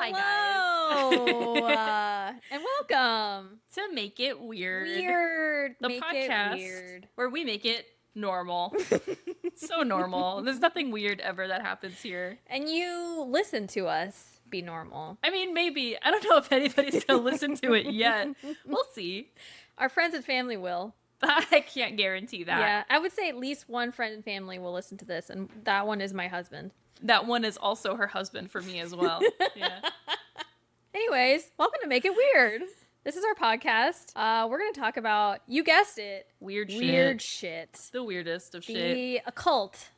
Hi, Hello, guys. and welcome To Make It Weird. The Make podcast It Weird. Where we make it normal. So normal. There's nothing weird ever that happens here. And you listen to us be normal. I mean, maybe. I don't know if anybody's going to listen to it yet. We'll see. Our friends and family will. I can't guarantee that. Yeah, I would say at least one friend and family will listen to this, and that one is my husband. That one is also her husband for me as well. Yeah. Anyways, welcome to Make It Weird. This is our podcast. We're going to talk about, you guessed it, Weird shit. The weirdest of shit. The occult,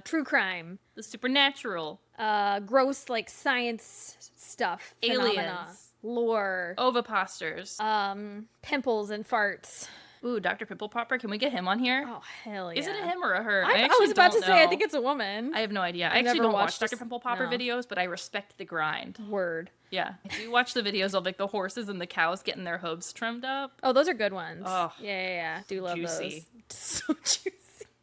true crime. The supernatural. Gross, like, science stuff. Aliens. Phenomena, lore. Oviposters. Pimples and farts. Ooh, Dr. Pimple Popper. Can we get him on here? Oh, hell yeah. Is it a him or a her? I actually was about to don't say, I know. think it's a woman. I have no idea. I I've actually never don't watch watched Dr. this- Pimple Popper no. videos, but I respect the grind. Word. Yeah. I do watch the videos of like the horses and the cows getting their hooves trimmed up. Oh, those are good ones. Oh, yeah. Do love juicy. those. So juicy.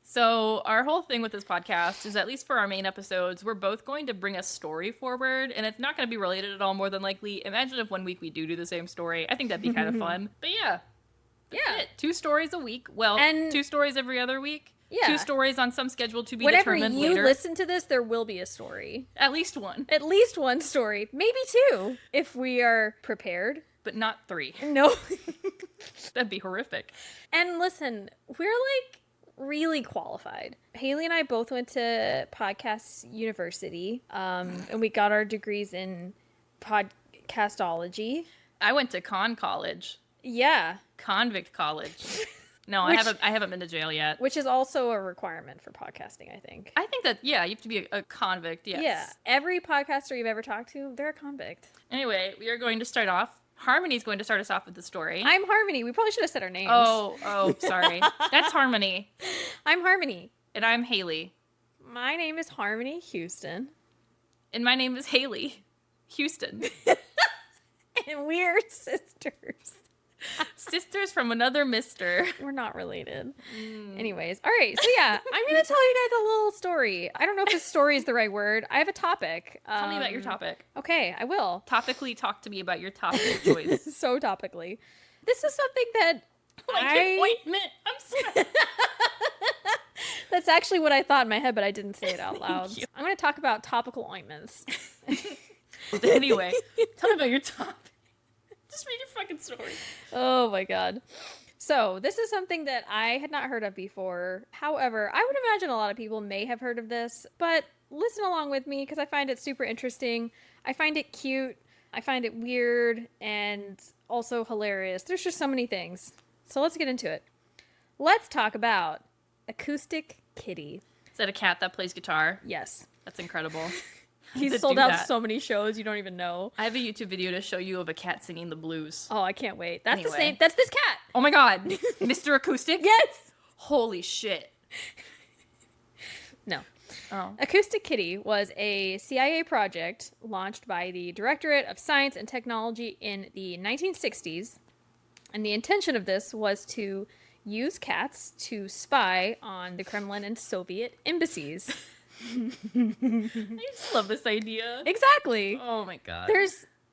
So our whole thing with this podcast is, at least for our main episodes, we're both going to bring a story forward, and it's not going to be related at all, more than likely. Imagine if 1 week we do the same story. I think that'd be kind of fun. But yeah. Yeah. It. 2 stories a week. Well, And- 2 stories every other week. Yeah. 2 stories on some schedule to be Whenever determined you later. listen to this, there will be a story. At least 1. At least one story. Maybe 2, if we are prepared. But not 3. No. That'd be horrific. And listen, we're like really qualified. Haley and I both went to podcast university, and we got our degrees in podcastology. I went to college. Yeah, Convict college. No, Which- I haven't been to jail yet. which is also a requirement for podcasting, I think. I think that, yeah, you have to be a convict, yes. Yeah, every podcaster you've ever talked to, they're a convict. Anyway, we are going to start off. Harmony's going to start us off with the story. I'm Harmony. We probably should have said our names. Oh, sorry. That's Harmony. I'm Harmony. And I'm Haley. My name is Harmony Houston. And my name is Haley Houston. And we're sisters. Sisters from another mister. We're not related. Anyways, all right. So yeah, I'm going to tell you guys a little story. I don't know if this story is the right word. I have a topic. Tell me about your topic. Okay, I will. Topically talk to me about your topic of choice. So topically. This is something that Like an ointment. I'm sorry. that's actually what I thought in my head, but I didn't say it out loud. you. I'm going to talk about topical ointments. Anyway, tell me about your topic. Just read your fucking story. Oh my god. So, this is something that I had not heard of before. However, I would imagine a lot of people may have heard of this, but listen along with me because I find it super interesting. I find it cute. I find it weird and also hilarious. There's just so many things. So, let's get into it. Let's talk about Acoustic Kitty. Is that a cat that plays guitar? Yes. That's incredible. He's sold out so many shows you don't even know. I have a YouTube video to show you of a cat singing the blues. Oh, I can't wait. That's the Anyway. same. That's this cat. Oh my god. Mr. Acoustic? Yes. Holy shit. No. Oh. Acoustic Kitty was a CIA project launched by the Directorate of Science and Technology in the 1960s. And the intention of this was to use cats to spy on the Kremlin and Soviet embassies. I just love this idea. Exactly. Oh my god.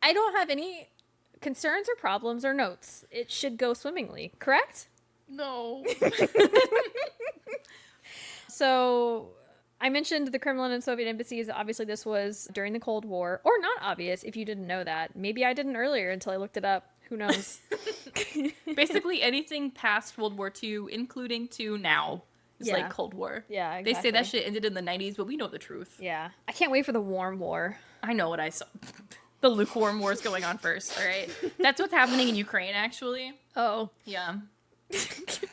I don't have any concerns or problems or notes. It should go swimmingly, correct? No. So, I mentioned the Kremlin and Soviet embassies. Obviously, this was during the Cold War. Or not obvious if you didn't know that. Maybe I didn't earlier until I looked it up. Who knows? Basically anything past World War II, including to now, is Yeah. like Cold War. Yeah, exactly. They say that shit ended in the 90s, but we know the truth. Yeah. I can't wait for the warm war. I know what I saw. The lukewarm war is going on first, all right? That's what's happening in Ukraine, actually. Oh. Yeah.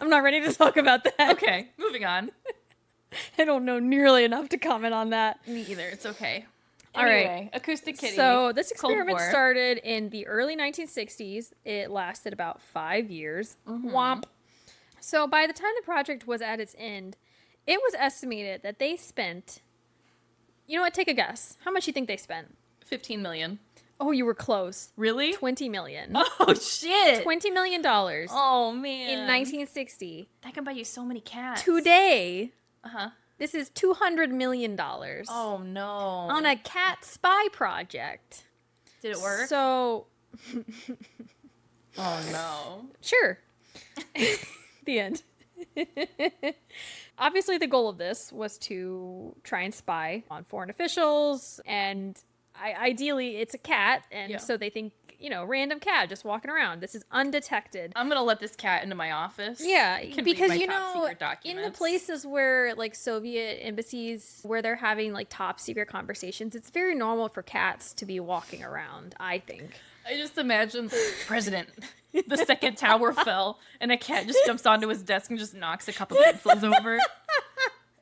I'm not ready to talk about that. Okay, moving on. I don't know nearly enough to comment on that. Me either. It's okay. All right. Anyway, Acoustic Kitty. So this Cold experiment War. started in the early 1960s. It lasted about 5 years. Womp. So by the time the project was at its end, it was estimated that they spent, you know what, take a guess. How much do you think they spent? 15 million. Oh, you were close. Really? 20 million. Oh, shit. $20 million Oh, man. in 1960. That can buy you so many cats. Today, Uh-huh. this is $200 million Oh, no. on a cat spy project. Did it work? So, oh no. sure. The end. Obviously, the goal of this was to try and spy on foreign officials, and ideally, it's a cat, and so they think, random cat just walking around. This is undetected. I'm gonna let this cat into my office. Yeah, because in in the places where like Soviet embassies where they're having like top secret conversations, it's very normal for cats to be walking around, I think. I just imagine President. The second tower fell, and a cat just jumps onto his desk and just knocks a cup of pencils over.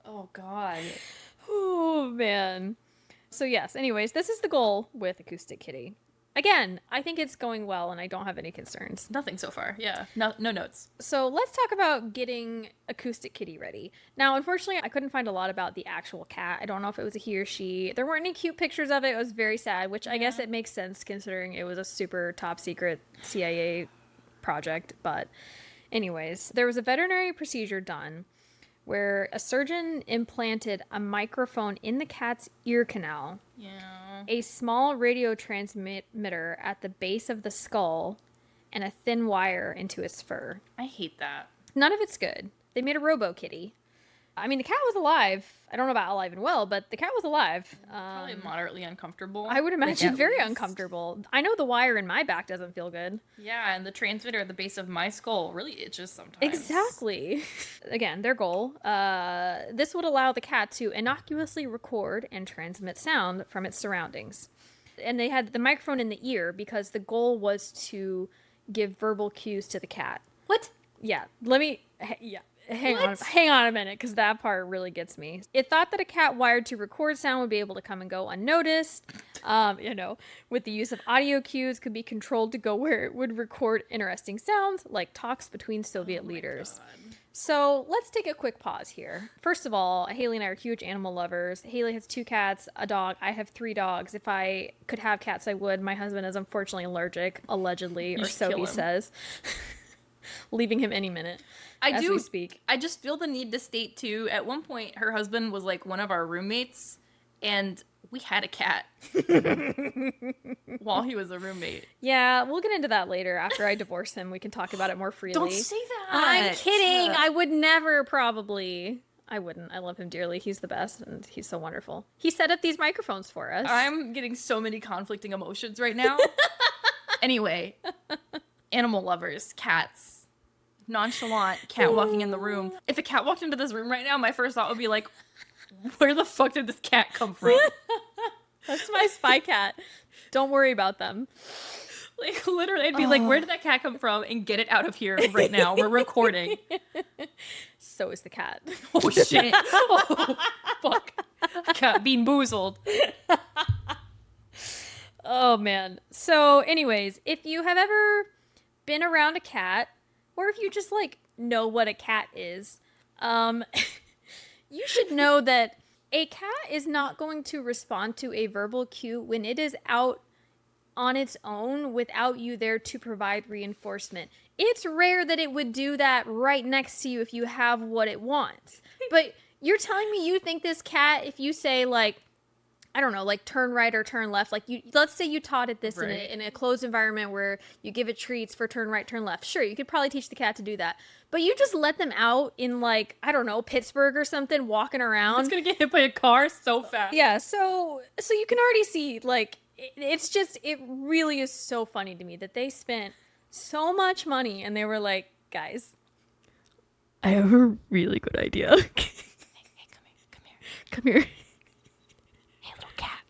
Oh, God. Oh, man. So, yes, anyways, this is the goal with Acoustic Kitty. Again, I think it's going well, and I don't have any concerns. Nothing so far, yeah. No notes. So let's talk about getting Acoustic Kitty ready. Now, unfortunately, I couldn't find a lot about the actual cat. I don't know if it was a he or she. There weren't any cute pictures of it. It was very sad, which I guess it makes sense considering it was a super top secret CIA project. But anyways, there was a veterinary procedure done where a surgeon implanted a microphone in the cat's ear canal, a small radio transmitter at the base of the skull, and a thin wire into its fur. I hate that. None of it's good. They made a robo-kitty. I mean, the cat was alive. I don't know about alive and well, but the cat was alive. Probably moderately uncomfortable. I would imagine very uncomfortable. I know the wire in my back doesn't feel good. Yeah, and the transmitter at the base of my skull really itches sometimes. Exactly. Again, their goal. This would allow the cat to innocuously record and transmit sound from its surroundings. And they had the microphone in the ear because the goal was to give verbal cues to the cat. What? Yeah. Hang on a minute, because that part really gets me. It thought that a cat wired to record sound would be able to come and go unnoticed. With the use of audio cues, could be controlled to go where it would record interesting sounds, like talks between Soviet leaders. God. So let's take a quick pause here. First of all, Haley and I are huge animal lovers. Haley has 2 cats, a dog. I have 3 dogs. If I could have cats, I would. My husband is unfortunately allergic, allegedly, or so he says. Leaving him any minute. We speak. I just feel the need to state too, at one point her husband was like one of our roommates, and we had a cat while he was a roommate. Yeah, we'll get into that later. After I divorce him, we can talk about it more freely. Don't say that. I'm kidding. I would never probably. I wouldn't. I love him dearly. He's the best, and he's so wonderful. He set up these microphones for us. I'm getting so many conflicting emotions right now. Anyway, animal lovers, cats. Nonchalant cat walking in the room. If a cat walked into this room right now, my first thought would be like, where the fuck did this cat come from? That's my spy cat. Don't worry about them. Like, literally, I'd be like, where did that cat come from? And get it out of here right now. We're recording. So is the cat. Oh, shit. Oh, fuck. Cat being boozled. Oh, man. So, anyways, if you have ever been around a cat, or if you just, like, know what a cat is, you should know that a cat is not going to respond to a verbal cue when it is out on its own without you there to provide reinforcement. It's rare that it would do that right next to you if you have what it wants. But you're telling me you think this cat, if you say, like, I don't know, like turn right or turn left. Like let's say you taught it this in a closed environment where you give it treats for turn right, turn left. Sure, you could probably teach the cat to do that. But you just let them out in like, I don't know, Pittsburgh or something, walking around. It's going to get hit by a car so fast. Yeah, so you can already see, like, it really is so funny to me that they spent so much money and they were like, guys, I have a really good idea. Hey, come here.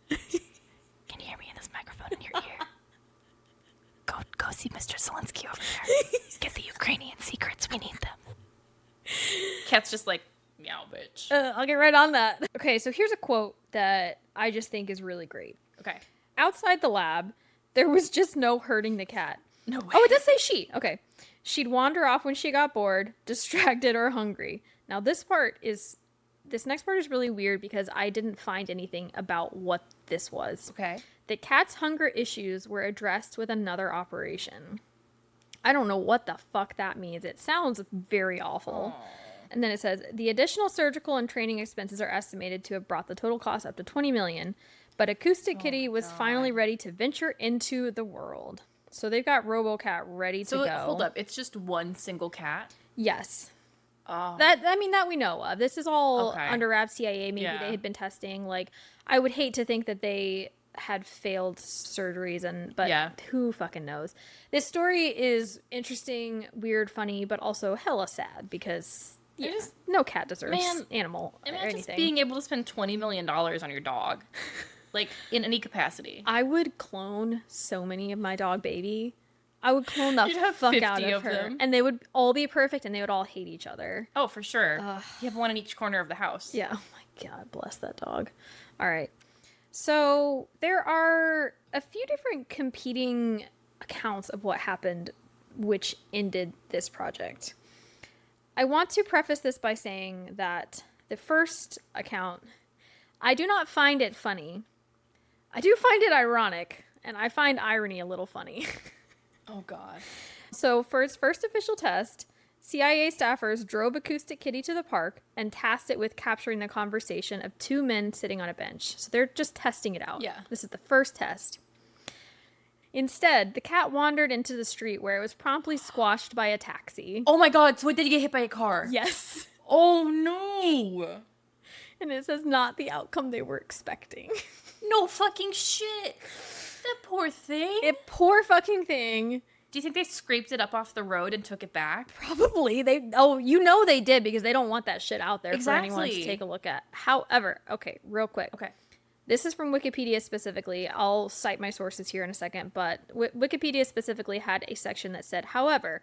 Can you hear me in this microphone in your ear? Go see Mr. Zelensky over there. Get the Ukrainian secrets. We need them. Cat's just like, meow, bitch. I'll get right on that. Okay, so here's a quote that I just think is really great. Okay. Outside the lab, there was just no hurting the cat. No way. Oh, it does say she. Okay. She'd wander off when she got bored, distracted, or hungry. Now, this next part is really weird because I didn't find anything about what this was. Okay. The cat's hunger issues were addressed with another operation. I don't know what the fuck that means. It sounds very awful. Aww. And then it says, the additional surgical and training expenses are estimated to have brought the total cost up to $20 million. But Acoustic Kitty my was God. finally ready to venture into the world. So they've got RoboCat ready to go. Hold up, it's just one single cat? Yes. Oh. That we know of. This is all Okay. under wraps CIA. Maybe Yeah. they had been testing. Like, I would hate to think that they had failed surgeries, but Yeah. who fucking knows? This story is interesting, weird, funny, but also hella sad because no cat deserves animal or Imagine anything. just being able to spend $20 million on your dog. Like, in any capacity. I would clone so many of my dog baby. I would clone the You'd have fuck 50 out of her. them. And they would all be perfect and they would all hate each other. Oh, for sure. You have one in each corner of the house. Yeah. Oh my God, bless that dog. All right. So there are a few different competing accounts of what happened, which ended this project. I want to preface this by saying that the first account, I do not find it funny. I do find it ironic, and I find irony a little funny. Oh, God. So for its first official test, CIA staffers drove Acoustic Kitty to the park and tasked it with capturing the conversation of two men sitting on a bench. So they're just testing it out. Yeah. This is the first test. Instead, the cat wandered into the street where it was promptly squashed by a taxi. Oh, my God. So, did you get hit by a car? Yes. Oh, no. And it says not the outcome they were expecting. No fucking shit. That poor thing. Poor fucking thing. Do you think they scraped it up off the road and took it back? Probably. They did because they don't want that shit out there for anyone to take a look at. However, okay, real quick. Okay. This is from Wikipedia specifically. I'll cite my sources here in a second, but Wikipedia specifically had a section that said, however,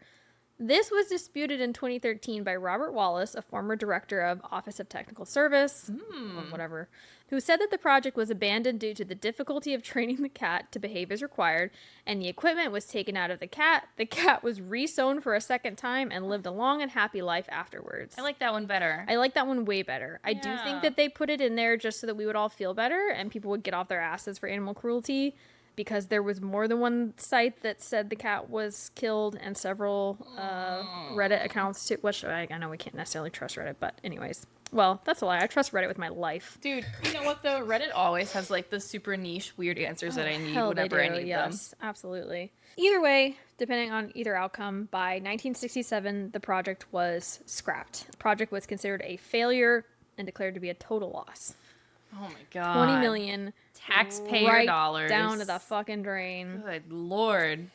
this was disputed in 2013 by Robert Wallace, a former director of Office of Technical Service, or whatever, who said that the project was abandoned due to the difficulty of training the cat to behave as required, and the equipment was taken out of the cat. The cat was re-sewn for a second time and lived a long and happy life afterwards. I like that one better. I like that one way better. I do think that they put it in there just so that we would all feel better and people would get off their asses for animal cruelty, because there was more than one site that said the cat was killed and several Reddit accounts too. Which I know we can't necessarily trust Reddit, but anyways. Well, that's a lie. I trust Reddit with my life. Dude, you know what though? Reddit always has like the super niche weird answers that I need whenever I need them. Yes, absolutely. Either way, depending on either outcome, by 1967, the project was scrapped. The project was considered a failure and declared to be a total loss. Oh my God. 20 million taxpayer dollars down to the fucking drain. Good Lord.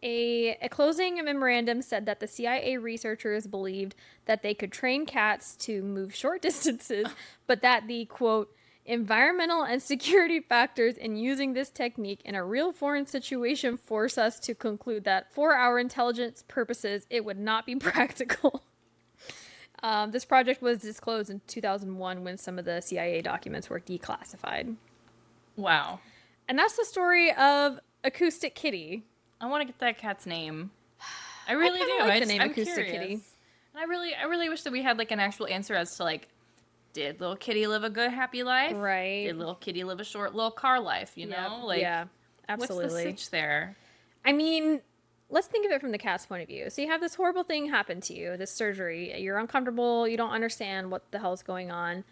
A closing memorandum said that the CIA researchers believed that they could train cats to move short distances, but that the, quote, environmental and security factors in using this technique in a real foreign situation force us to conclude that for our intelligence purposes, it would not be practical. This project was disclosed in 2001 when some of the CIA documents were declassified. Wow. And that's the story of Acoustic Kitty. I want to get that cat's name. I really do. Like the name I'm Acoustic curious. Kitty. And I really wish that we had like an actual answer as to like, did little kitty live a good happy life? Right. Did little kitty live a short little car life? You know, like yeah, absolutely. What's the sitch there? I mean, let's think of it from the cat's point of view. So you have this horrible thing happen to you, this surgery. You're uncomfortable. You don't understand what the hell's going on.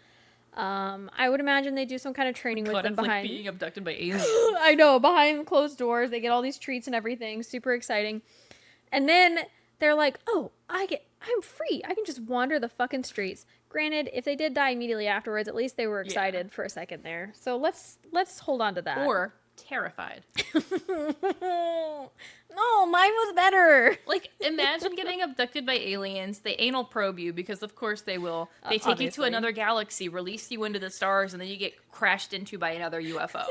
I would imagine they do some kind of training with them It's like behind. being abducted by aliens. I know, behind closed doors. They get all these treats and everything. Super exciting. And then they're like, oh, I'm free. I can just wander the fucking streets. Granted, if they did die immediately afterwards, at least they were excited for a second there. So let's hold on to that. Or terrified. No, mine was better. Like, imagine getting abducted by aliens. They anal probe you because, of course, they will. They take you to another galaxy, release you into the stars, and then you get crashed into by another UFO.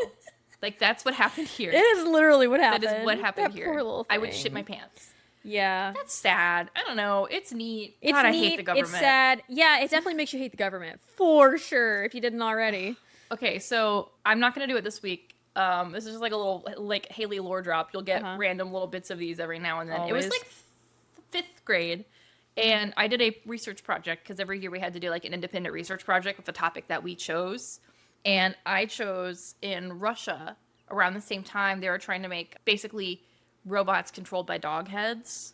Like, that's what happened here. It is literally what happened. That is what happened that here. Poor little thing. I would shit my pants. Yeah. That's sad. I don't know. It's neat. It's God, neat. I hate the government. It's sad. Yeah, it definitely makes you hate the government. For sure, if you didn't already. Okay, so I'm not going to do it this week. This is just like a little, like, Haley lore drop. You'll get random little bits of these every now and then. Always. It was, like, 5th grade. And I did a research project, because every year we had to do, like, an independent research project with a topic that we chose. And I chose in Russia, around the same time, they were trying to make, basically, robots controlled by dog heads.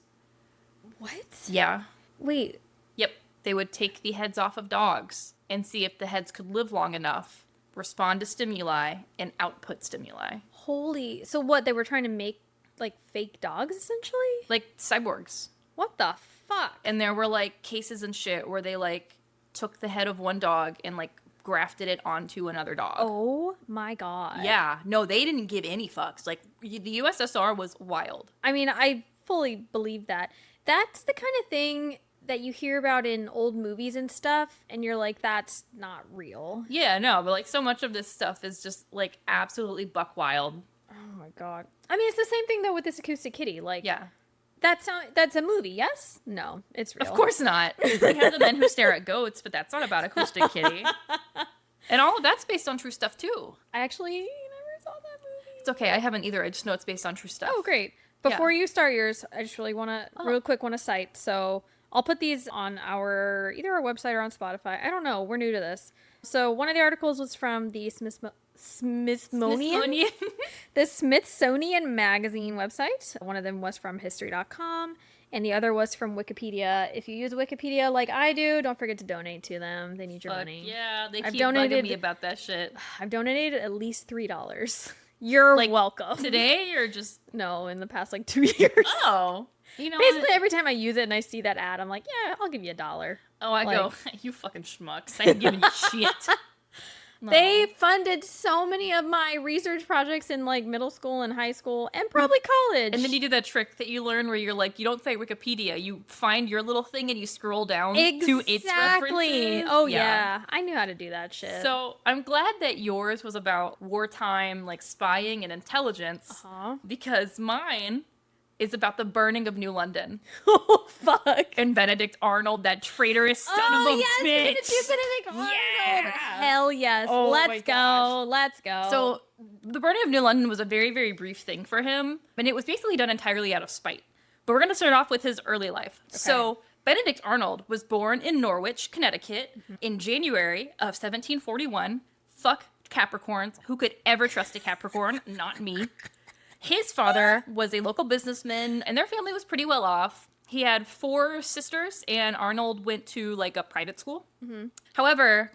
What? Yeah. Wait. Yep. They would take the heads off of dogs and see if the heads could live long enough respond to stimuli, and output stimuli. Holy. So what, they were trying to make, like, fake dogs, essentially? Like cyborgs. What the fuck? And there were, like, cases and shit where they, like, took the head of one dog and, like, grafted it onto another dog. Oh my god. Yeah. No, they didn't give any fucks. Like, the USSR was wild. I mean, I fully believe that. That's the kind of thing that you hear about in old movies and stuff, and you're like, that's not real. Yeah, no, but, like, so much of this stuff is just, like, absolutely buck wild. Oh my god. I mean, it's the same thing, though, with this Acoustic Kitty. Like, Yeah. that's a movie, yes? No, it's real. Of course not. We have The Men Who Stare at Goats, but that's not about Acoustic Kitty. And all of that's based on true stuff, too. I actually never saw that movie. It's okay. I haven't either. I just know it's based on true stuff. Oh, great. Before you start yours, I just really want to, real quick, want to cite. So I'll put these on either our website or on Spotify. I don't know. We're new to this. So one of the articles was from the Smithsonian? The Smithsonian Magazine website. One of them was from history.com. And the other was from Wikipedia. If you use Wikipedia like I do, don't forget to donate to them. They need your money. Yeah, they keep bugging me about that shit. I've donated at least $3. You're welcome. Today or just... No, in the past, 2 years. Oh. You know Basically, every time I use it and I see that ad, I'm like, yeah, I'll give you $1. Oh, I go, you fucking schmucks. I ain't giving you shit. No. They funded so many of my research projects in middle school and high school and probably college. And then you do that trick that you learn where you're like, you don't say Wikipedia, you find your little thing and you scroll down to its references. Oh yeah. I knew how to do that shit. So I'm glad that yours was about wartime spying and intelligence, because mine is about the burning of New London. Oh, fuck. And Benedict Arnold, that traitorous son of a bitch. Benedict Arnold. Yeah. Hell yes. Oh, Let's go. Let's go. So the burning of New London was a very, very brief thing for him. And it was basically done entirely out of spite. But we're going to start off with his early life. Okay. So Benedict Arnold was born in Norwich, Connecticut in January of 1741. Fuck Capricorns. Who could ever trust a Capricorn? Not me. His father was a local businessman, and their family was pretty well off. He had 4 sisters, and Arnold went to, a private school. However,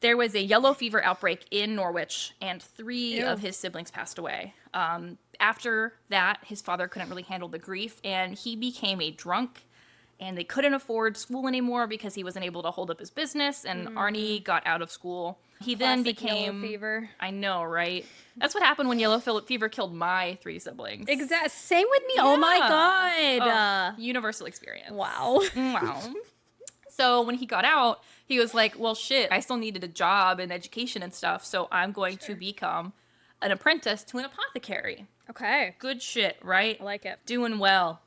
there was a yellow fever outbreak in Norwich, and 3 of his siblings passed away. After that, his father couldn't really handle the grief, and he became a drunk, and they couldn't afford school anymore because he wasn't able to hold up his business, and Arnie got out of school. He then became... yellow fever. I know, right? That's what happened when yellow fever killed my 3 siblings. Exactly. Same with me. Yeah. Oh my god. Universal experience. Wow. Wow. So when he got out, he was like, well, shit, I still needed a job and education and stuff, so I'm going to become an apprentice to an apothecary. Okay. Good shit, right? I like it. Doing well.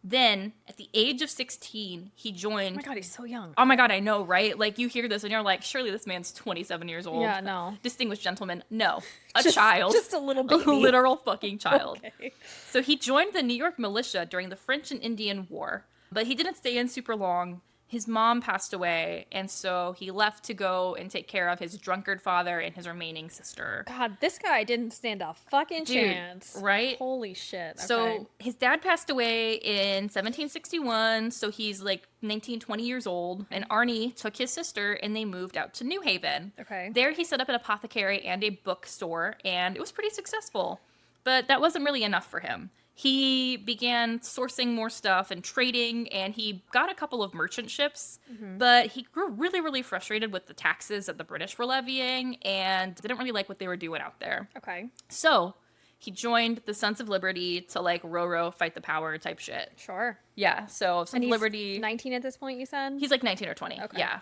Then, at the age of 16, he joined... Oh my god, he's so young. Oh my god, I know, right? You hear this and you're like, surely this man's 27 years old. Yeah, no. Distinguished gentleman. No. A child. Just a little baby. A literal fucking child. Okay. So he joined the New York militia during the French and Indian War, but he didn't stay in super long. His mom passed away, and so he left to go and take care of his drunkard father and his remaining sister. God, this guy didn't stand a fucking chance. Right? Holy shit. Okay. So his dad passed away in 1761, so he's 19, 20 years old, and Arnie took his sister and they moved out to New Haven. Okay. There he set up an apothecary and a bookstore, and it was pretty successful, but that wasn't really enough for him. He began sourcing more stuff and trading, and he got a couple of merchant ships, but he grew really, really frustrated with the taxes that the British were levying and didn't really like what they were doing out there. Okay. So he joined the Sons of Liberty to row, fight the power type shit. Sure. Yeah, so Sons of Liberty... 19 at this point, you said? He's 19 or 20, okay. Yeah.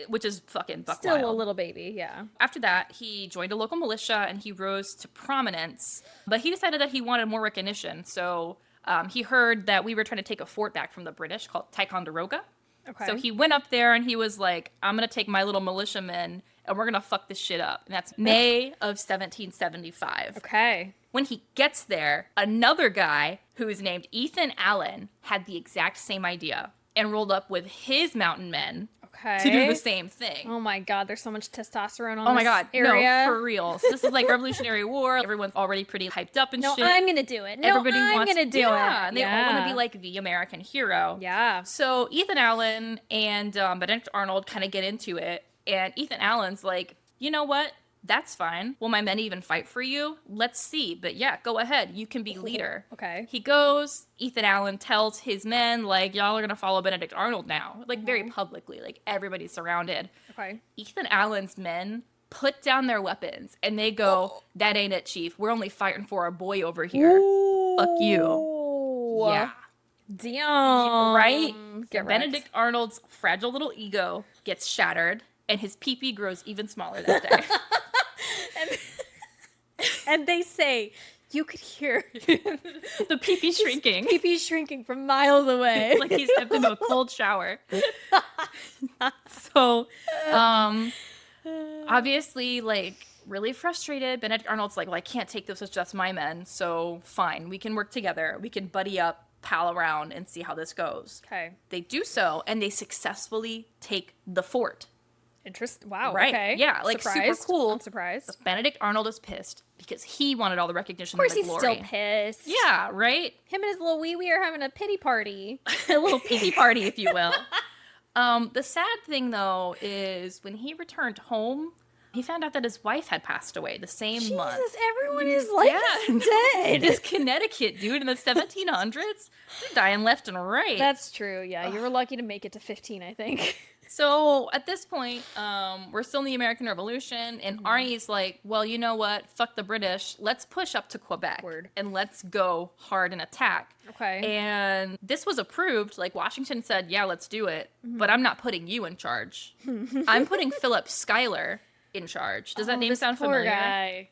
Which is fucking buck Still wild. A little baby, yeah. After that, he joined a local militia and he rose to prominence, but he decided that he wanted more recognition. So he heard that we were trying to take a fort back from the British called Ticonderoga. Okay. So he went up there and he was like, I'm going to take my little militiamen and we're going to fuck this shit up. And that's May of 1775. Okay. When he gets there, another guy who is named Ethan Allen had the exact same idea and rolled up with his mountain men. Okay. To do the same thing. Oh my god, there's so much testosterone on this No, area. for real. So this is Revolutionary War. Everyone's already pretty hyped up and shit. No, I'm gonna do it. I'm gonna do it. And they all want to be the American hero. Yeah. So Ethan Allen and Benedict Arnold kind of get into it. And Ethan Allen's like, you know what? That's fine. Will my men even fight for you? Let's see. But yeah, go ahead. You can be leader. Okay. He goes. Ethan Allen tells his men, like, y'all are going to follow Benedict Arnold now. Like, very publicly. Like, everybody's surrounded. Okay. Ethan Allen's men put down their weapons and they go, that ain't it, Chief. We're only fighting for our boy over here. Ooh. Fuck you. Yeah. Damn. Right? Get So Benedict Arnold's fragile little ego gets shattered and his pee-pee grows even smaller that day. And they say, you could hear the pee-pee shrinking. Pee-pee shrinking from miles away. Like he's stepped into a cold shower. So, obviously, like, really frustrated. Benedict Arnold's like, well, I can't take this as just my men, so fine. We can work together. We can buddy up, pal around, and see how this goes. Okay. They do so, and they successfully take the fort. Wow. Right. Okay. Yeah, like, surprised. super cool. I'm surprised. But Benedict Arnold is pissed because he wanted all the recognition Of course, and the he's glory. still pissed. Yeah, right? Him and his little wee-wee are having a pity party. A little pee party, if you will. The sad thing, though, is when he returned home, he found out that his wife had passed away the same month. Jesus, everyone is like dead. It is Connecticut, dude, in the 1700s. They're dying left and right. That's true. Yeah, you were lucky to make it to 15, I think. So at this point, we're still in the American Revolution, and Arnie's like, well, you know what? Fuck the British. Let's push up to Quebec. Word. And let's go hard and attack. Okay. And this was approved. Like, Washington said, yeah, let's do it. But I'm not putting you in charge. I'm putting Philip Schuyler in charge. Does that name sound poor familiar? Guy.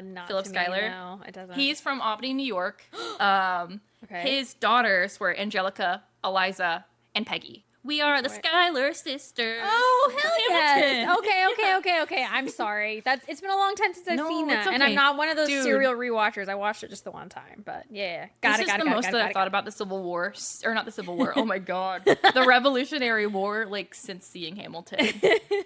Not Philip to Schuyler? Me, no, it doesn't. He's from Albany, New York. Okay. His daughters were Angelica, Eliza, and Peggy. We are the Schuyler sisters. Oh, hell yes. Hamilton. Okay. I'm sorry. It's been a long time since I've seen that. it's okay. And I'm not one of those Dude. serial rewatchers. I watched it just the one time. But yeah. Got it. This is the most that I've thought about the Civil War. Or not the Civil War. Oh my God. The Revolutionary War, like, since seeing Hamilton.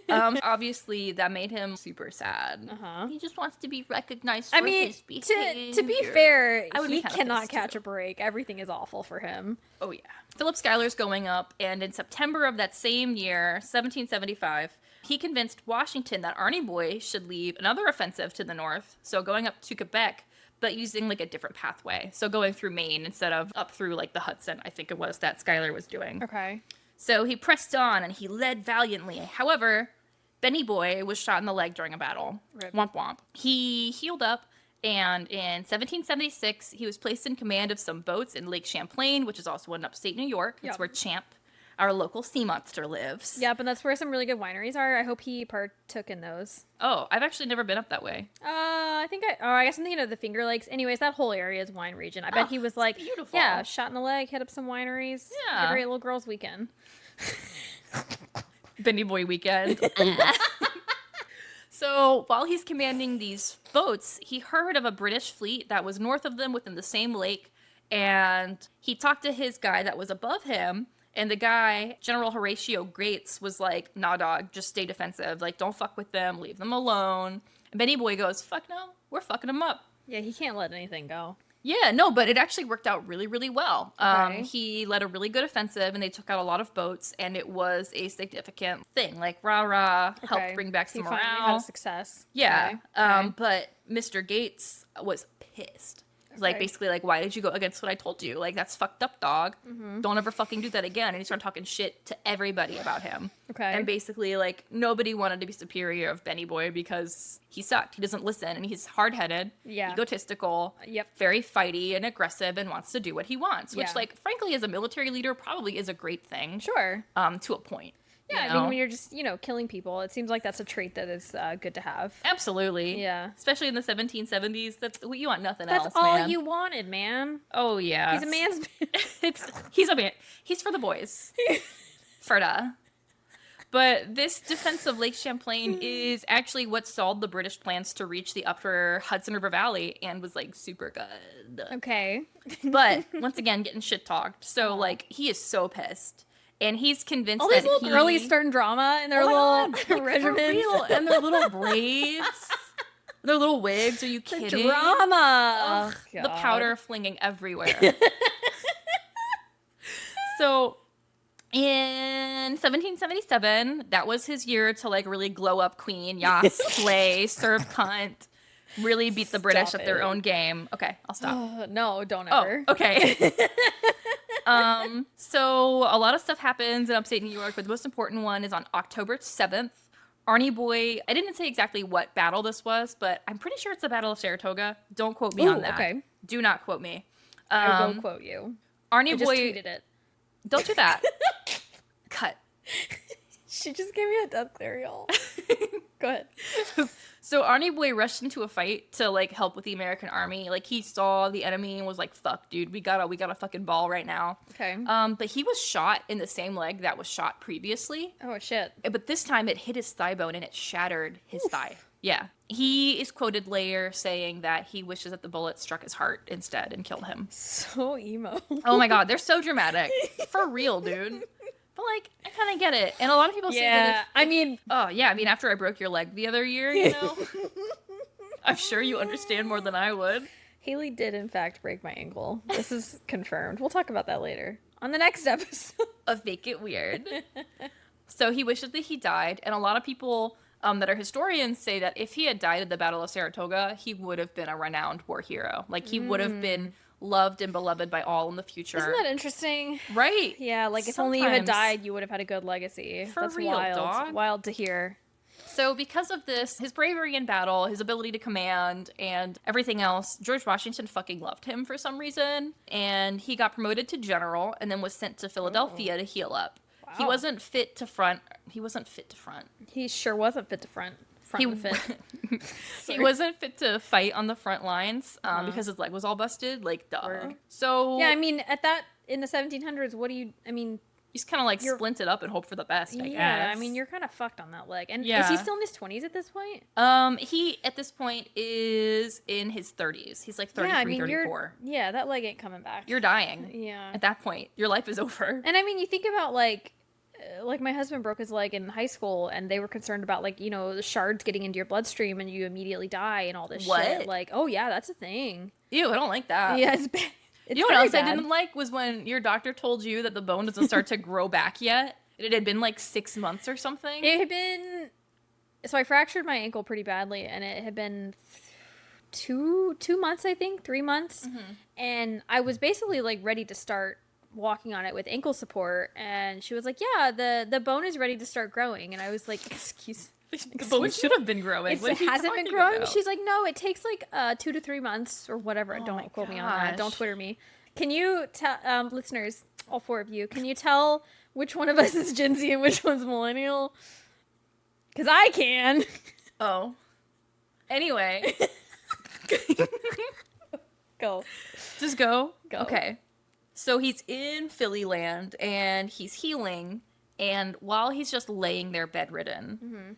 Obviously, that made him super sad. Uh-huh. He just wants to be recognized for his behavior. to be fair, I would be he kinda cannot pissed, catch too. a break. Everything is awful for him. Oh, yeah. Philip Schuyler's going up, and in September of that same year, 1775, he convinced Washington that Arnie Boy should lead another offensive to the north, so going up to Quebec, but using, like, a different pathway. So going through Maine instead of up through, like, the Hudson, I think it was, that Schuyler was doing. Okay. So he pressed on, and he led valiantly. However, Benny Boy was shot in the leg during a battle. Rip. Womp womp. He healed up, and in 1776, he was placed in command of some boats in Lake Champlain, which is also in upstate New York. That's Yep. where Champ, our local sea monster, lives. Yep, and that's where some really good wineries are. I hope he partook in those. Oh, I've actually never been up that way. I guess I'm thinking of the Finger Lakes. Anyways, that whole area is wine region. I bet he was like, beautiful. yeah, shot in the leg, hit up some wineries. Yeah. A great little girls' weekend. Benny Boy weekend. So while he's commanding these boats, he heard of a British fleet that was north of them within the same lake, and he talked to his guy that was above him, and the guy, General Horatio Gates, was like, nah, dog, just stay defensive. Like, don't fuck with them, leave them alone. And Benny Boy goes, fuck no, we're fucking them up. Yeah, he can't let anything go. Yeah, no, but it actually worked out really, really well. Okay. He led a really good offensive, and they took out a lot of boats, and it was a significant thing. Like, rah-rah, helped bring back some He finally morale. had a success. Yeah, Okay. but Mr. Gates was pissed. Like, Okay. basically, like, why did you go against what I told you? Like, that's fucked up, dog. Mm-hmm. Don't ever fucking do that again. And he started talking shit to everybody about him. Okay. And basically, like, nobody wanted to be superior of Benny Boy because he sucked. He doesn't listen, and he's hard-headed, Yeah. egotistical, Yep. very fighty and aggressive, and wants to do what he wants. Which, Yeah. like, frankly, as a military leader, probably is a great thing. Sure. To a point. Yeah, you I mean, know? when you're just, killing people, it seems like that's a trait that is good to have. Absolutely. Yeah. Especially in the 1770s. You want nothing That's else, all man. you wanted, man. Oh, yeah. He's a man's man. He's a man. He's for the boys. Ferda. But this defense of Lake Champlain is actually what stalled the British plans to reach the upper Hudson River Valley and was, like, super good. Okay. But, once again, getting shit talked. So, like, he is so pissed. And he's convinced All that these little girlies stern drama in their Oh my little God, like, regiments. for real. And their little braids. Their little wigs. Are you kidding? Drama. Ugh, the powder flinging everywhere. So, In 1777, that was his year to like really glow up queen, yas, slay, serve cunt, really beat the British Stop at their it. own game. Okay, I'll stop. No, don't Oh, ever. okay. So a lot of stuff happens in upstate New York, but the most important one is on October 7th. Arnie Boy, I didn't say exactly what battle this was, but I'm pretty sure it's the Battle of Saratoga. Don't quote me on that. Okay. Do not quote me. I will quote you. Arnie I just Boy, tweeted it. don't do that. Cut. She just gave me a death glare, y'all. Go ahead. So Arnie Boy rushed into a fight to like help with the American army. Like he saw the enemy and was like, "Fuck, dude, we got a fucking ball right now." Okay. But he was shot in the same leg that was shot previously. Oh, shit. But this time it hit his thigh bone and it shattered his thigh. Yeah. He is quoted later saying that he wishes that the bullet struck his heart instead and killed him. So emo. Oh my god, they're so dramatic. For real, dude. But like, I kind of get it. And a lot of people say that I mean, oh yeah, I mean after I broke your leg the other year, you know. I'm sure you understand more than I would. Haley did in fact break my ankle. This is confirmed. We'll talk about that later on the next episode Of Make It Weird. So he wishes that he died, and a lot of people that are historians say that if he had died at the Battle of Saratoga, he would have been a renowned war hero. Like he would have been loved and beloved by all in the future. Isn't that interesting? Right. Yeah, like if only you had Sometimes. died, you would have had a good legacy. For That's real, wild. dog. Wild to hear. So because of this, his bravery in battle, his ability to command, and everything else, George Washington fucking loved him for some reason. And he got promoted to general and then was sent to Philadelphia to heal up. He Wow. wasn't fit to front. He wasn't fit to front. He sure wasn't fit to front. He, And fit. he Sorry. wasn't fit to fight on the front lines because his leg was all busted. Like, duh. Word. So Yeah, I mean, at that in the 1700s, what do you? I mean, he's kind of like you're- splint it up and hope for the best. I yeah, guess. I mean, you're kind of fucked on that leg. And is Yeah. he still in his 20s at this point? He at this point is in his 30s. He's like 33, yeah, I mean, 34. yeah, that leg ain't coming back. You're dying. Yeah. At that point, your life is over. And I mean, you think about like my husband broke his leg in high school, and they were concerned about like the shards getting into your bloodstream and you immediately die and all this What? shit. Like, oh yeah, that's a thing. Ew, I don't like that. Yeah, it's bad. It's You know what very else I bad. didn't like was when your doctor told you that the bone doesn't start to grow back yet. It had been like 6 months or something. It had been so I fractured my ankle pretty badly, and it had been 2 months, I think, 3 months, and I was basically like ready to start walking on it with ankle support, and she was like, "Yeah, the bone is ready to start growing," and I was like, "Excuse." The bone should have been growing. What It are you hasn't been talking growing. about? She's like, no, it takes like 2 to 3 months or whatever. Oh my Don't quote me on that. Don't gosh. Twitter me. Can you tell listeners, all 4 of you, can you tell which one of us is Gen Z and which one's millennial? Because I can. Oh. Anyway. Go. Just go. Go. Okay. So he's in Philly land and he's healing. And while he's just laying there bedridden,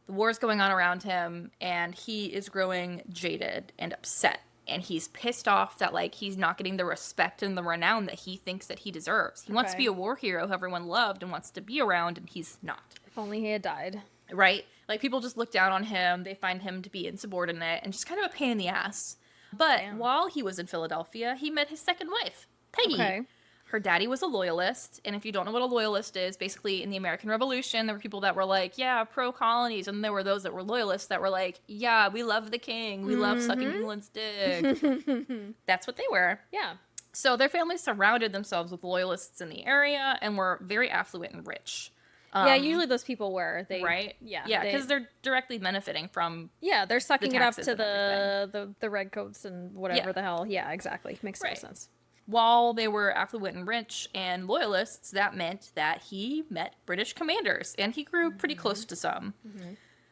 the war's going on around him and he is growing jaded and upset. And he's pissed off that like he's not getting the respect and the renown that he thinks that he deserves. He wants to Okay. be a war hero who everyone loved and wants to be around, and he's not. If only he had died. Right? Like people just look down on him. They find him to be insubordinate and just kind of a pain in the ass. But Damn. while he was in Philadelphia, he met his second wife, Peggy. Okay. Her daddy was a loyalist, and if you don't know what a loyalist is, basically in the American Revolution, there were people that were like, yeah, pro-colonies, and there were those that were loyalists that were like, yeah, we love the king, we love sucking England's dick. That's what they were. Yeah. So their families surrounded themselves with loyalists in the area and were very affluent and rich. Yeah, usually those people were. They Right? Yeah. Yeah, because they're directly benefiting from yeah, they're sucking it up taxes to and the redcoats and whatever Yeah. the hell. Yeah, exactly. Makes total Right. sense. While they were affluent and rich and loyalists, that meant that he met British commanders, and he grew pretty close to some.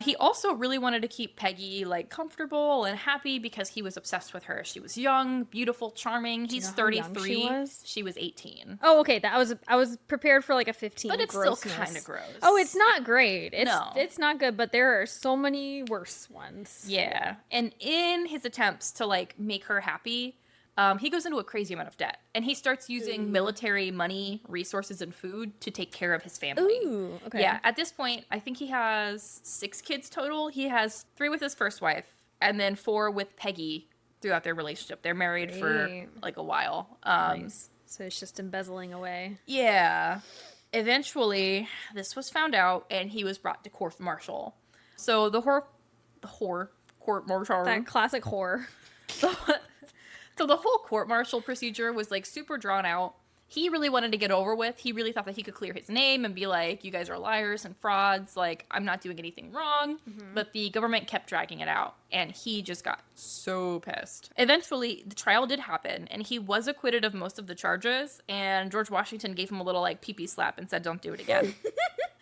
He also really wanted to keep Peggy like comfortable and happy because he was obsessed with her. She was young, beautiful, charming. He's know how young 33. she was? She was 18. Oh, okay. I was prepared for like a 15. But it's still grossness. kind of gross. Oh, it's not great. No. It's not good, but there are so many worse ones. Yeah. And in his attempts to like make her happy, he goes into a crazy amount of debt, and he starts using military money, resources, and food to take care of his family. Ooh, okay. Yeah, at this point, I think he has 6 kids total. He has 3 with his first wife, and then 4 with Peggy throughout their relationship. They're married for Great. like a while. Nice. So it's just embezzling away. Yeah. Eventually, this was found out, and he was brought to court-martial. So the court-martial. That classic horror. So the whole court-martial procedure was, like, super drawn out. He really wanted to get over with. He really thought that he could clear his name and be like, you guys are liars and frauds. Like, I'm not doing anything wrong. Mm-hmm. But the government kept dragging it out. And he just got so pissed. Eventually, the trial did happen. And he was acquitted of most of the charges. And George Washington gave him a little, like, pee-pee slap and said, don't do it again.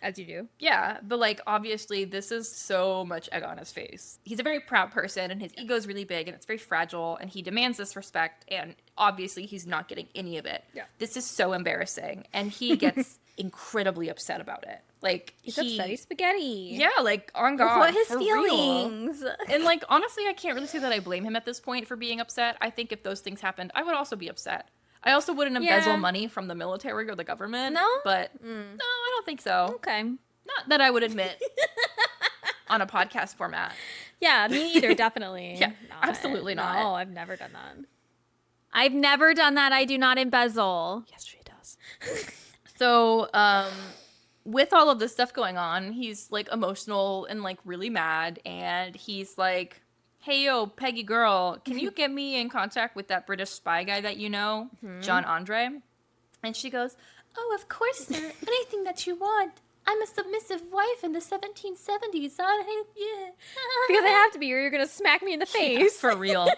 As you do. Yeah, but, like, obviously, this is so much egg on his face. He's a very proud person, and his ego is really big, and it's very fragile, and he demands this respect, and obviously, he's not getting any of it. Yeah. This is so embarrassing, and he gets incredibly upset about it. Like, he's upset. He's spaghetti. Yeah, like, on God, what his for feelings? Real. And, like, honestly, I can't really say that I blame him at this point for being upset. I think if those things happened, I would also be upset. I also wouldn't embezzle money from the military or the government. No? But, no, I don't think so. Okay. Not that I would admit on a podcast format. Yeah, me either, definitely. Yeah, absolutely not. No, I've never done that. I've never done that. I do not embezzle. Yes, she does. So, with all of this stuff going on, he's, like, emotional and, like, really mad. And he's like, hey, yo, Peggy girl, can you get me in contact with that British spy guy that you know, John Andre? And she goes, oh, of course, sir. Anything that you want. I'm a submissive wife in the 1770s. Yeah. Because I have to be, or you're going to smack me in the face. Yeah, for real.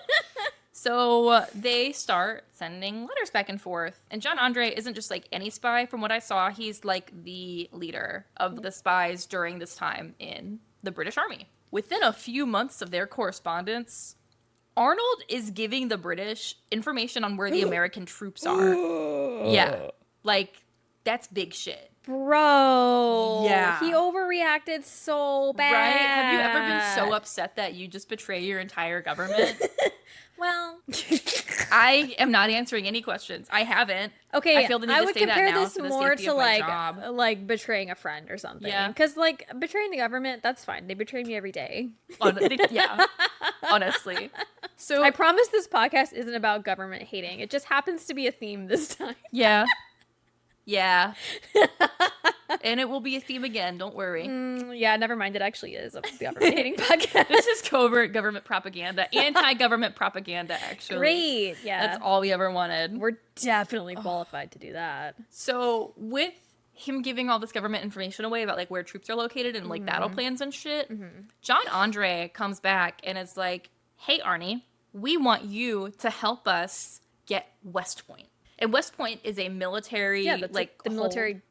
So they start sending letters back and forth. And John Andre isn't just, like, any spy. From what I saw, he's, like, the leader of the spies during this time in the British Army. Within a few months of their correspondence, Arnold is giving the British information on where the American troops are. Yeah. Like, that's big shit. Bro. Yeah. He overreacted so bad. Right? Have you ever been so upset that you just betray your entire government? Well, I am not answering any questions. I haven't. Okay, I feel the need I to would say that compare now this for the more safety to of my job. like betraying a friend or something. Yeah. Because like betraying the government, that's fine. They betray me every day. Yeah, honestly. So I promise this podcast isn't about government hating. It just happens to be a theme this time. Yeah. Yeah. And it will be a theme again, don't worry. Yeah, never mind. It actually is a government hating podcast. This is covert government propaganda, anti-government propaganda, actually. Great. Yeah. That's all we ever wanted. We're definitely qualified to do that. So with him giving all this government information away about, like, where troops are located and, like, battle plans and shit, John Andre comes back and is like, hey, Arnie, we want you to help us get West Point. And West Point is a military, like the military.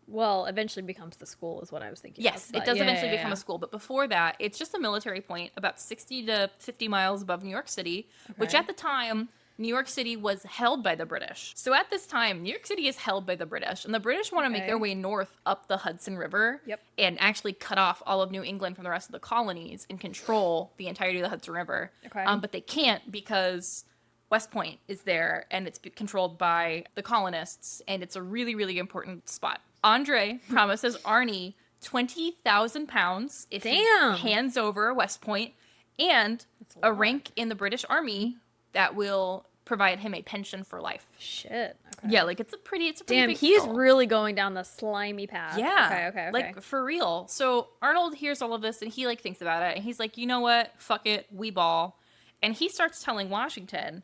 Well, eventually becomes the school is what I was thinking. Yes, it does eventually become a school. But before that, it's just a military point about 60 to 50 miles above New York City, which at the time, New York City was held by the British. So at this time, New York City is held by the British. And the British want to make their way north up the Hudson River and actually cut off all of New England from the rest of the colonies and control the entirety of the Hudson River. Okay. But they can't because West Point is there and it's controlled by the colonists. And it's a really, really important spot. Andre promises Arnie 20,000 pounds if he hands over West Point and a rank in the British Army that will provide him a pension for life. Shit. Okay. Yeah, like it's a pretty Damn, big he's deal. really going down the slimy path. Yeah. Okay. Like, for real. So Arnold hears all of this and he, like, thinks about it and he's like, you know what? Fuck it. We ball. And he starts telling Washington,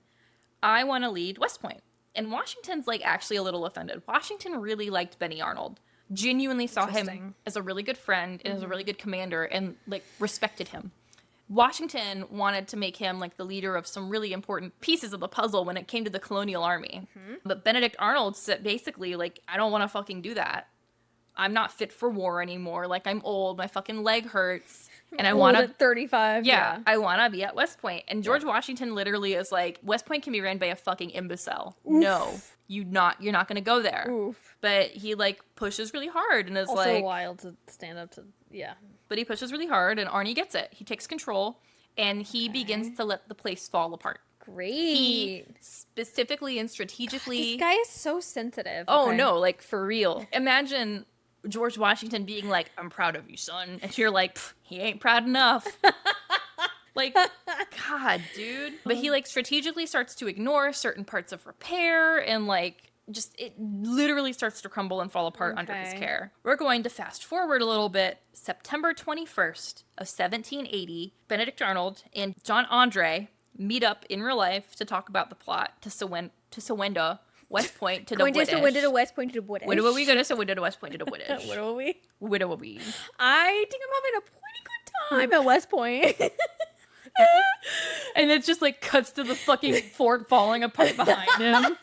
I want to lead West Point. And Washington's, like, actually a little offended. Washington really liked Benny Arnold. Genuinely saw him as a really good friend and as a really good commander and, like, respected him. Washington wanted to make him, like, the leader of some really important pieces of the puzzle when it came to the colonial army. But Benedict Arnold said basically, like, I don't want to fucking do that. I'm not fit for war anymore. Like, I'm old. My fucking leg hurts. And I want to... at 35. Yeah, I want to be at West Point. And George Washington literally is like, West Point can be ran by a fucking imbecile. Oof. No, you're not going to go there. Oof. But he, like, pushes really hard and is also like... Also wild to stand up to... Yeah. But he pushes really hard and Arnie gets it. He takes control and he begins to let the place fall apart. Great. He specifically and strategically... This guy is so sensitive. Oh, no, like, for real. Imagine George Washington being like, I'm proud of you, son. And you're like, he ain't proud enough. Like, God, dude. But he, like, strategically starts to ignore certain parts of repair and, like, it literally starts to crumble and fall apart under his care. We're going to fast forward a little bit. September 21st of 1780, Benedict Arnold and John Andre meet up in real life to talk about the plot to Sowenda, West Point to the Going to British. Sowenda to West Point to the British. What are we going to Sowenda to West Point to the British? What are we? What are we? I think I'm having a pretty good time at West Point. And it just like cuts to the fucking fort falling apart behind him.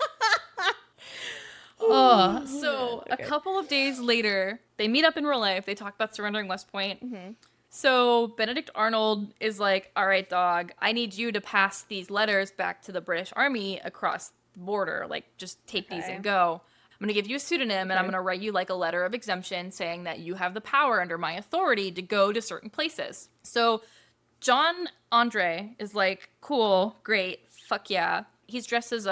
So a couple of days later, they meet up in real life. They talk about surrendering West Point. Mm-hmm. So Benedict Arnold is like, all right, dog, I need you to pass these letters back to the British Army across the border. Like, just take these and go. I'm going to give you a pseudonym, and I'm going to write you like a letter of exemption saying that you have the power under my authority to go to certain places. So John Andre is like, cool, great, fuck yeah. He's dressed as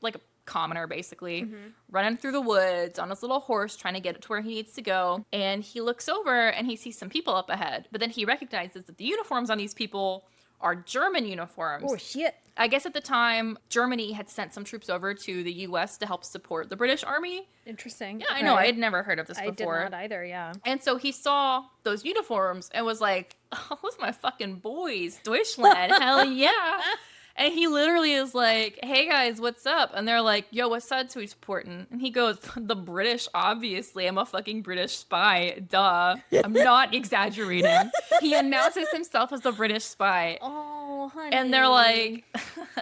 like a commoner, basically, running through the woods on his little horse, trying to get it to where he needs to go. And he looks over and he sees some people up ahead. But then he recognizes that the uniforms on these people are German uniforms. Oh, shit. I guess at the time, Germany had sent some troops over to the U.S. to help support the British Army. Interesting. Yeah, I know. I had never heard of this before. I did not either, yeah. And so he saw those uniforms and was like, oh, those are my fucking boys. Deutschland. Hell yeah. And he literally is like, hey guys, what's up? And they're like, yo, what side's we supporting? And he goes, the British, obviously. I'm a fucking British spy. Duh. I'm not exaggerating. He announces himself as the British spy. Oh, honey. And they're like,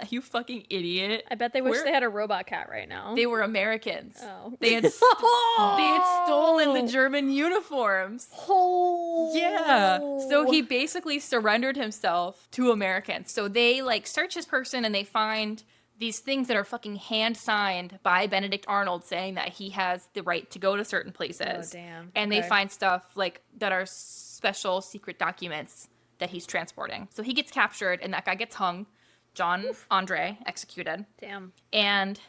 you fucking idiot. I bet they wish they had a robot cat right now. They were Americans. Oh. They had stolen the German uniforms. Oh. Yeah. So he basically surrendered himself to Americans. So they like search his person and they find these things that are fucking hand signed by Benedict Arnold saying that he has the right to go to certain places. Oh, damn. And they find stuff like that are special secret documents that he's transporting. So he gets captured and that guy gets hung. John Andre executed. Damn. And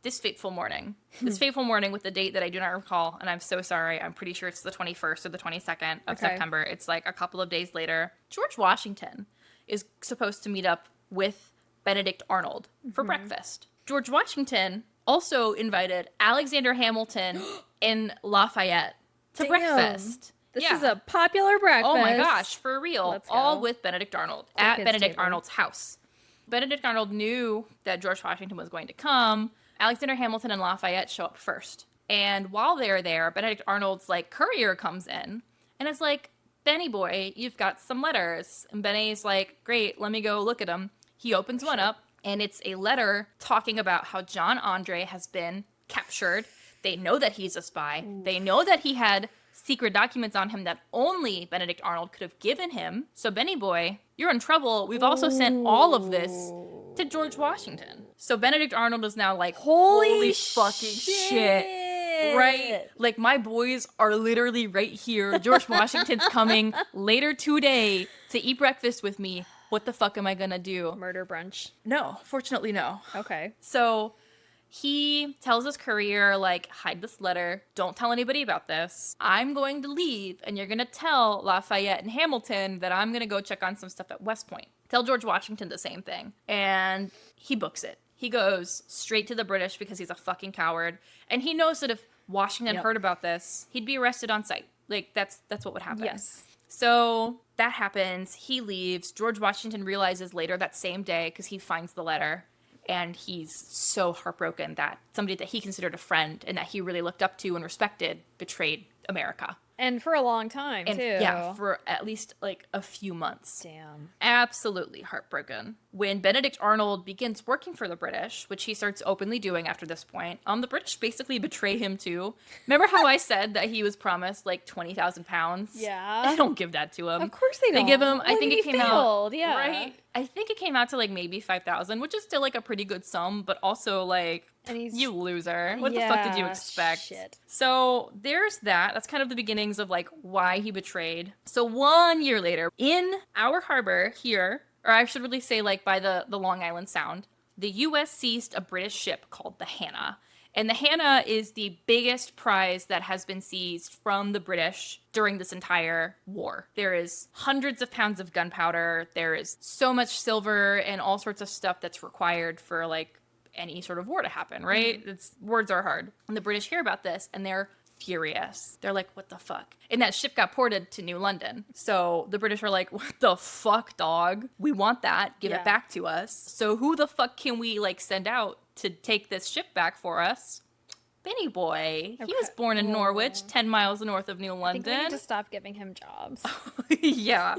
this fateful morning with the date that I do not recall, and I'm so sorry, I'm pretty sure it's the 21st or the 22nd of September. It's like a couple of days later. George Washington is supposed to meet up with Benedict Arnold for breakfast. George Washington also invited Alexander Hamilton and Lafayette to breakfast. This is a popular breakfast. Oh my gosh, for real. All with Benedict Arnold at Benedict Arnold's house. Benedict Arnold knew that George Washington was going to come. Alexander Hamilton and Lafayette show up first. And while they're there, Benedict Arnold's like courier comes in and is like, Benny boy, you've got some letters. And Benny's like, great, let me go look at them. He opens one up and it's a letter talking about how John Andre has been captured. They know that he's a spy. Ooh. They know that he had secret documents on him that only Benedict Arnold could have given him. So Benny boy, you're in trouble. We've also sent all of this to George Washington. So Benedict Arnold is now like, holy fucking shit. Right? Like, my boys are literally right here. George Washington's coming later today to eat breakfast with me. What the fuck am I gonna do? Murder brunch? No, fortunately no. Okay. So he tells his courier, like, hide this letter. Don't tell anybody about this. I'm going to leave, and you're going to tell Lafayette and Hamilton that I'm going to go check on some stuff at West Point. Tell George Washington the same thing. And he books it. He goes straight to the British because he's a fucking coward. And he knows that if Washington heard about this, he'd be arrested on sight. Like, that's what would happen. Yes. So that happens. He leaves. George Washington realizes later that same day, because he finds the letter, and he's so heartbroken that somebody that he considered a friend and that he really looked up to and respected betrayed America. And for a long time, too. Yeah, for at least, like, a few months. Damn. Absolutely heartbroken. When Benedict Arnold begins working for the British, which he starts openly doing after this point, the British basically betray him, too. Remember how I said that he was promised, like, 20,000 pounds? Yeah. They don't give that to him. Of course they don't. They give him, I think it came out, yeah. right? I think it came out to, like, maybe 5,000, which is still, like, a pretty good sum, but also, like, you loser. What the fuck did you expect? Shit. So there's that. That's kind of the beginnings of, like, why he betrayed. So 1 year later, in our harbor here, or I should really say, like, by the Long Island Sound, the U.S. seized a British ship called the Hannah. And the Hannah is the biggest prize that has been seized from the British during this entire war. There is hundreds of pounds of gunpowder. There is so much silver and all sorts of stuff that's required for, like, any sort of war to happen, right? Words are hard. And the British hear about this, and they're furious. They're like, what the fuck? And that ship got ported to New London. So the British are like, what the fuck, dog? We want that. Give it back to us. So who the fuck can we, like, send out to take this ship back for us? Benny Boy. He was born in Norwich, 10 miles north of New London. I think we need to stop giving him jobs. Yeah.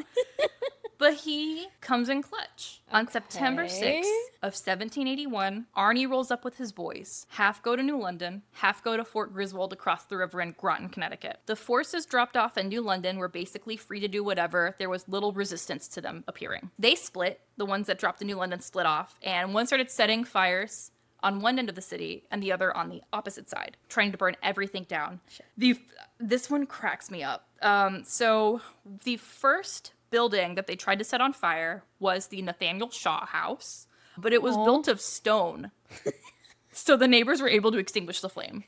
But he comes in clutch. On September 6th of 1781, Arnie rolls up with his boys. Half go to New London, half go to Fort Griswold across the river in Groton, Connecticut. The forces dropped off in New London were basically free to do whatever. There was little resistance to them appearing. They split. The ones that dropped to New London split off, and one started setting fires on one end of the city and the other on the opposite side, trying to burn everything down. This one cracks me up. So the first building that they tried to set on fire was the Nathaniel Shaw House, but it was built of stone. So the neighbors were able to extinguish the flame.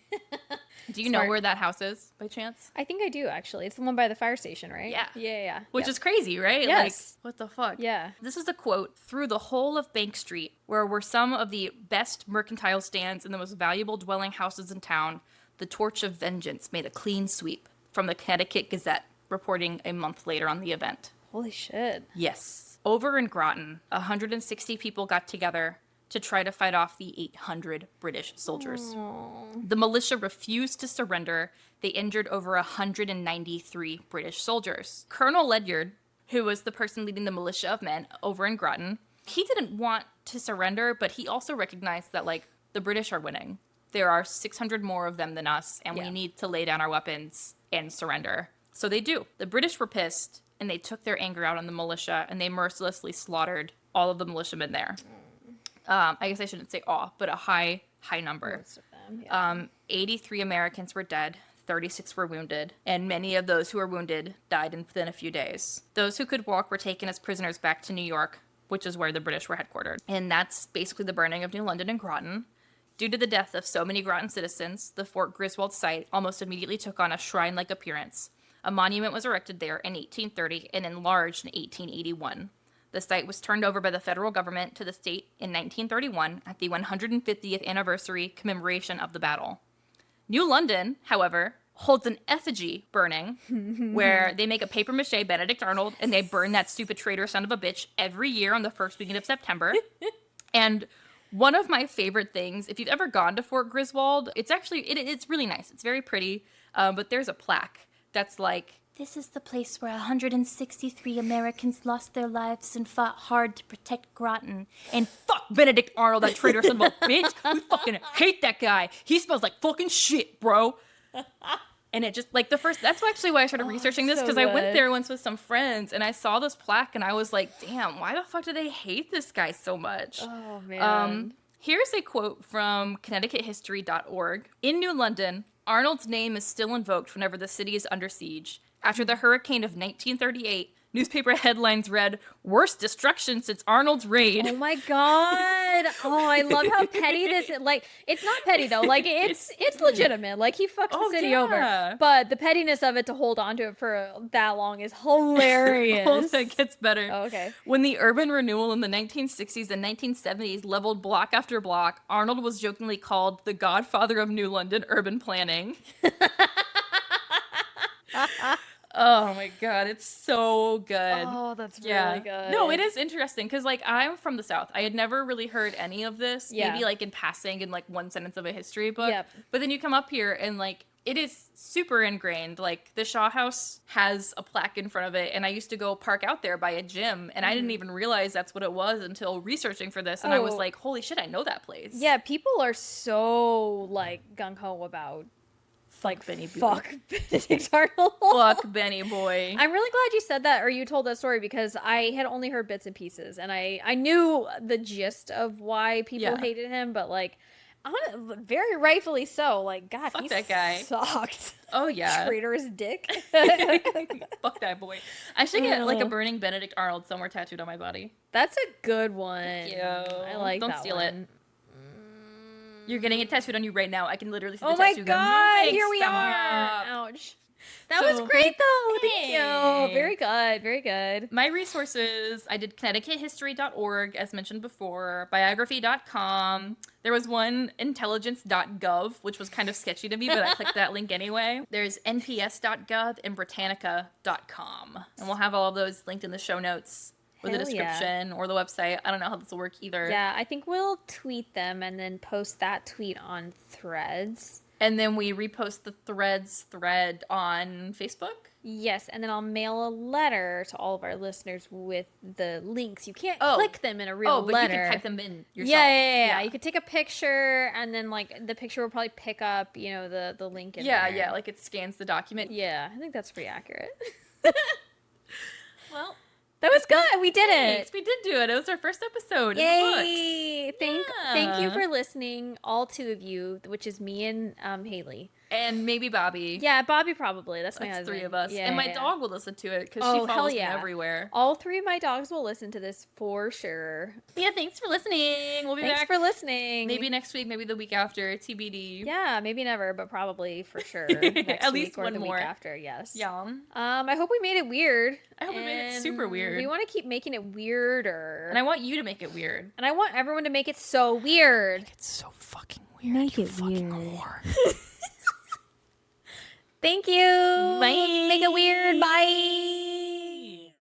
Do you know where that house is, by chance? I think I do, actually. It's the one by the fire station, right? Yeah. Yeah. Which is crazy, right? Yes. Like, what the fuck? Yeah. This is a quote. Through the whole of Bank Street, where were some of the best mercantile stands and the most valuable dwelling houses in town, the torch of vengeance made a clean sweep. From the Connecticut Gazette, reporting a month later on the event. Holy shit. Yes. Over in Groton, 160 people got together to try to fight off the 800 British soldiers. Aww. The militia refused to surrender. They injured over 193 British soldiers. Colonel Ledyard, who was the person leading the militia of men over in Groton, he didn't want to surrender, but he also recognized that, like, the British are winning. There are 600 more of them than us, and we need to lay down our weapons and surrender. So they do. The British were pissed, and they took their anger out on the militia, and they mercilessly slaughtered all of the militiamen there. I guess I shouldn't say all, but a high number. Most of them, 83 Americans were dead, 36 were wounded, and many of those who were wounded died within a few days. Those who could walk were taken as prisoners back to New York, which is where the British were headquartered. And that's basically the burning of New London and Groton. Due to the death of so many Groton citizens, the Fort Griswold site almost immediately took on a shrine-like appearance. A monument was erected there in 1830 and enlarged in 1881. The site was turned over by the federal government to the state in 1931 at the 150th anniversary commemoration of the battle. New London, however, holds an effigy burning where they make a papier-mâché Benedict Arnold and they burn that stupid traitor son of a bitch every year on the first weekend of September. And one of my favorite things, if you've ever gone to Fort Griswold, it's actually, it's really nice. It's very pretty, but there's a plaque that's like, this is the place where 163 Americans lost their lives and fought hard to protect Groton. And fuck Benedict Arnold, that traitor son of a bitch. We fucking hate that guy. He smells like fucking shit, bro. And it just, like, that's actually why I started researching this, because I went there once with some friends, and I saw this plaque, and I was like, damn, why the fuck do they hate this guy so much? Oh, man. Here's a quote from ConnecticutHistory.org. In New London, Arnold's name is still invoked whenever the city is under siege. After the hurricane of 1938, newspaper headlines read, "Worst destruction since Arnold's raid." Oh my god. Oh, I love how petty this is. Like, it's not petty though. Like, it's legitimate. Like, he fucked the city over. But the pettiness of it to hold on to it for that long is hilarious. Oh, that gets better. Oh, okay. When the urban renewal in the 1960s and 1970s leveled block after block, Arnold was jokingly called the godfather of New London urban planning. Oh my god, it's so good. Oh, that's really good. No, it is interesting because, like, I'm from the South. I had never really heard any of this. Yeah. Maybe, like, in passing in, like, one sentence of a history book. Yep. But then you come up here and, like, it is super ingrained. Like, the Shaw House has a plaque in front of it, and I used to go park out there by a gym, and I didn't even realize that's what it was until researching for this, and I was like, holy shit, I know that place. Yeah, people are so, like, gung-ho about Like Benny Boy. Fuck Benedict Arnold. Fuck Benny Boy. I'm really glad you said that, or you told that story, because I had only heard bits and pieces, and I knew the gist of why people hated him, but, like, very rightfully so. Like, God, fuck he that guy. Sucked. Oh yeah. Traitorous dick. Fuck that boy. I should get like a burning Benedict Arnold somewhere tattooed on my body. That's a good one. Thank you. I like that. Don't steal one. it. You're getting it tattooed on you right now. I can literally see the Oh my tattoo. god! Moving. Here we Stop. are. Ouch. That was great, though. Thank you. thanks. Very good. Very good. My resources, I did ConnecticutHistory.org, as mentioned before, biography.com. There was one, intelligence.gov, which was kind of sketchy to me, but I clicked that link anyway. There's nps.gov and Britannica.com. And we'll have all of those linked in the show notes with the description or the website. I don't know how this will work either. Yeah, I think we'll tweet them and then post that tweet on Threads. And then we repost the Threads thread on Facebook? Yes, and then I'll mail a letter to all of our listeners with the links. You can't click them in a real letter. Oh, but you can type them in yourself. Yeah. You could take a picture, and then, like, the picture will probably pick up, you know, the link in there. Yeah, like it scans the document. Yeah, I think that's pretty accurate. Well, that was good. We did it. We did do it. It was our first episode. Yay! Thank you for listening, all two of you, which is me and Haley. And maybe Bobby. Yeah, Bobby probably. That's my husband. Three of us. Yeah, and my dog will listen to it because she follows me everywhere. All three of my dogs will listen to this for sure. Yeah, thanks for listening. We'll be back. Thanks for listening. Maybe next week, maybe the week after. TBD. Yeah, maybe never, but probably for sure. Next At week least or one the more. Week after, yes. Yeah. I hope we made it weird. I hope we made it super weird. We want to keep making it weirder. And I want you to make it weird. And I want everyone to make it so weird. Make it so fucking weird. Make you it fucking weird. whore. Thank you. Bye. Make it weird. Bye.